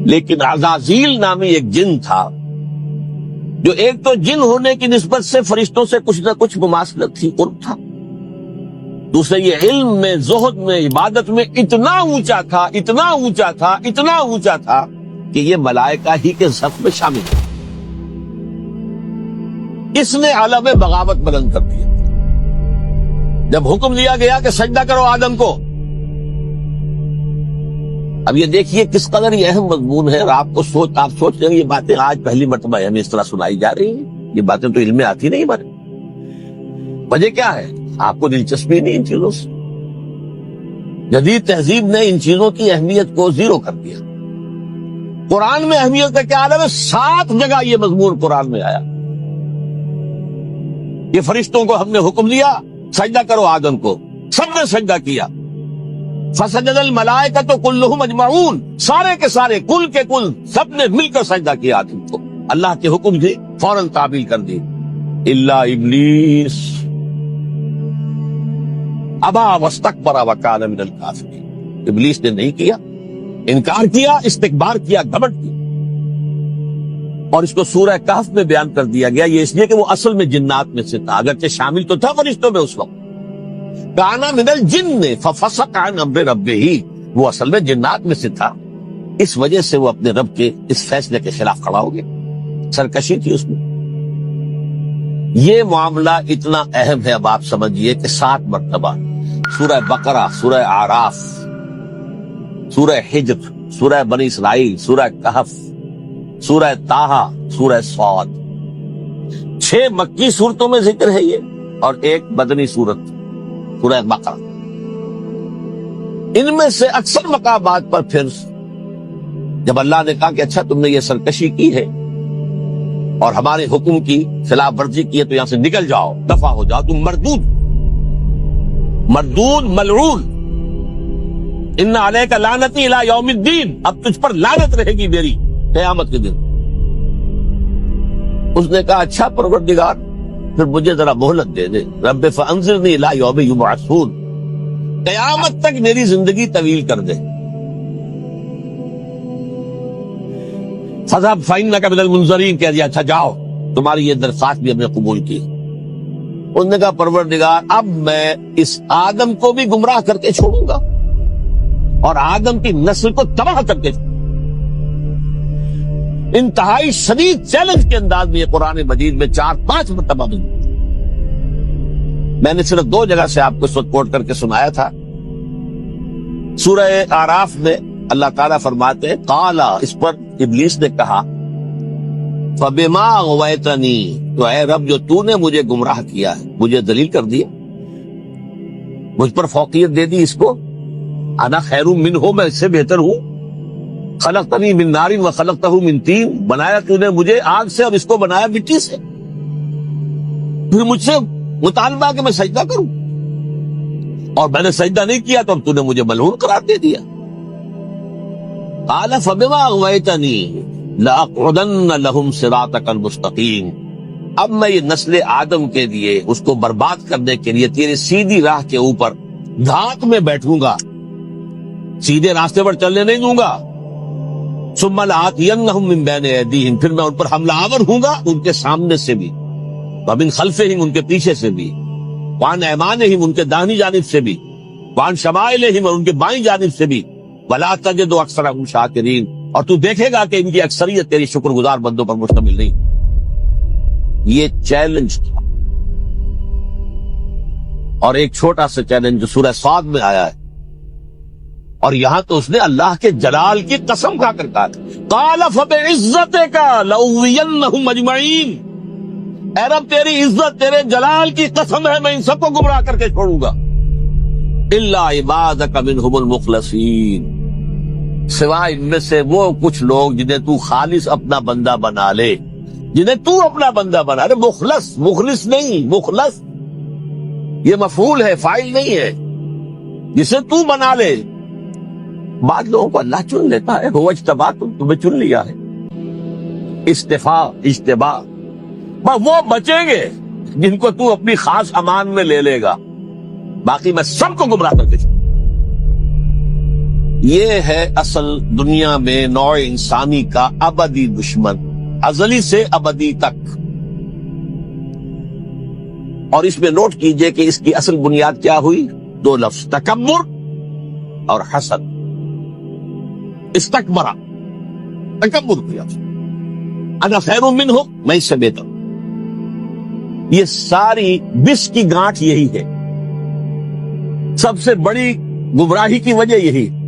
لیکن عزازیل نامی ایک جن تھا جو ایک تو جن ہونے کی نسبت سے فرشتوں سے کچھ نہ کچھ مماثلت تھی، قرب تھا، دوسرے یہ علم میں، زہد میں، عبادت میں اتنا اونچا تھا، اتنا اونچا تھا، اتنا اونچا تھا کہ یہ ملائکہ ہی کے صف میں شامل تھا۔ اس نے عالم بغاوت بلند کر دیا۔ جب حکم دیا گیا کہ سجدہ کرو آدم کو، اب یہ دیکھیے کس قدر یہ اہم مضمون ہے، اور آپ سوچ رہے ہیں یہ باتیں آج پہلی مرتبہ ہمیں اس طرح سنائی جا رہی ہیں، یہ باتیں تو علم میں آتی نہیں ہمارے۔ وجہ کیا ہے؟ آپ کو دلچسپی نہیں ان چیزوں سے۔ جدید تہذیب نے ان چیزوں کی اہمیت کو زیرو کر دیا۔ قرآن میں اہمیت کا کیا عالم ہے؟ 7 جگہ یہ مضمون قرآن میں آیا۔ یہ فرشتوں کو ہم نے حکم دیا سجدہ کرو آدم کو، سب نے سجدہ کیا۔ فسجد الملائکۃ کلھم اجمعون، سارے کے سارے، کل کے کل، سب نے مل کر سجدہ کیا آدم کو۔ اللہ کے حکم سے فوراً تعبیل کر دی، الا ابلیس ابا واستکبر وکان من الکافرین، ابلیس نے نہیں کیا، انکار کیا، استکبار کیا، گھمنڈ کیا۔ اور اس کو سورہ کہف میں بیان کر دیا گیا، یہ اس لیے کہ وہ اصل میں جنات میں سے تھا، اگرچہ شامل تو تھا فرشتوں میں اس وقت۔ کانا من الجن ففسق عن امر ربہ، وہ اصل میں جنات میں سے تھا، اس وجہ سے وہ اپنے رب کے اس فیصلے کے خلاف کھڑا ہو گیا، سرکشی تھی اس میں۔ یہ معاملہ اتنا اہم ہے، اب آپ سمجھیے کہ 7 مرتبہ سورہ بقرہ، سورہ اعراف، سورہ حجر، سورہ بنی اسرائیل، سورہ کہف، سورہ طٰہٰ، سورہ صاد، 6 مکی صورتوں میں ذکر ہے یہ، اور ایک مدنی صورت سورہ بقرہ۔ ان میں سے اکثر مقامات پر پھر جب اللہ نے کہا کہ اچھا تم نے یہ سرکشی کی ہے اور ہمارے حکم کی خلاف ورزی کی ہے تو یہاں سے نکل جاؤ، دفع ہو جاؤ، تم مردود ملعون، ان علیک لعنتی الی یوم الدین، اب تجھ پر لعنت رہے گی میری قیامت کے دن۔ اس نے کہا اچھا پروردگار پھر مجھے ذرا مہلت دے دے، رب فانظرنی الی یوم یبعثون، قیامت تک میری زندگی طویل کر دے۔ فذهب فإنک من المنظرین، کہہ دیا اچھا جاؤ، تمہاری یہ درخواست بھی ہم نے قبول کی۔ انہوں نے کہا پروردگار اب میں اس آدم کو بھی گمراہ کر کے چھوڑوں گا اور آدم کی نسل کو تباہ کر کے چھوڑوں گا۔ انتہائی شدید چیلنج کے انداز میں یہ قرآن مجید میں 4-5 مرتبہ میں نے صرف 2 جگہ سے آپ کو اس وقت کوٹ کر کے سنایا تھا۔ سورہ اعراف میں اللہ تعالیٰ فرماتے ہیں قالا، اس پر ابلیس نے کہا فبما اغویتنی، تو اے رب جو تو نے مجھے گمراہ کیا ہے، مجھے دلیل کر دیا، مجھ پر فوقیت دے دی، اس کو انا خیر منہ، میں اس سے بہتر ہوں، خلقتنی من نار وخلقتہ من طین، بنایا تو نے مجھے آگ سے اور اس کو بنایا مٹی سے، پھر مجھ سے مطالبہ کہ میں سجدہ کروں، اور میں نے سجدہ نہیں کیا تو اب تو نے مجھے ملعون قرار دے دیا۔ قال فبما اغویتنی لأقعدن لهم صراطک المستقیم، اب میں یہ نسل آدم کے لیے، اس کو برباد کرنے کے لیے تیری سیدھی راہ کے اوپر دھات میں بیٹھوں گا، سیدھے راستے پر چلنے نہیں دوں گا۔ ثم لآتینہم من بین ایدیہم، پھر میں ان پر حملہ آور ہوں گا، ان کے سامنے سے بھی، ومن خلفہم، ان کے پیچھے سے بھی، وعن ایمانہم، ان کے داہنی جانب سے بھی، وعن شمائلہم، اور ان کے بائیں جانب سے بھی، ولا تجد اکثرہم شاکرین، اور تو دیکھے گا کہ ان کی اکثریت تیری شکر گزار بندوں پر مشتمل نہیں۔ یہ چیلنج تھا، اور ایک چھوٹا سا چیلنج جو سورہ صاد میں آیا ہے، اور یہاں تو اس نے اللہ کے جلال کی قسم کھا کر کہا قال فبعزتک لأغوینہم اجمعین، اے رب تیری عزت، تیرے جلال کی قسم ہے میں ان سب کو گمراہ کر کے چھوڑوں گا، الا عبادک منہم المخلصین، سوائے ان میں سے وہ کچھ لوگ جنہیں تو خالص اپنا بندہ بنا لے، جنہیں تو اپنا بندہ بنا لے، مخلص نہیں، مخلص یہ مفعول ہے، فاعل نہیں ہے، جسے تو بنا لے۔ بعض لوگوں کو اللہ چن لیتا ہے، هو اجتباکم، تمہیں چن لیا ہے، اجتباء، وہ بچیں گے جن کو تو اپنی خاص امان میں لے لے گا، باقی میں سب کو گمراہ کر کے چھوڑوں۔ یہ ہے اصل دنیا میں نوع انسانی کا ابدی دشمن، ازلی سے ابدی تک۔ اور اس میں نوٹ کیجئے کہ اس کی اصل بنیاد کیا ہوئی؟ دو لفظ، تکبر اور حسد۔ استکبرا، تکبر کیا، انا خیر منہ، میں اس سے بہتر۔ یہ ساری بس کی گانٹھ یہی ہے، سب سے بڑی گمراہی کی وجہ یہی ہے۔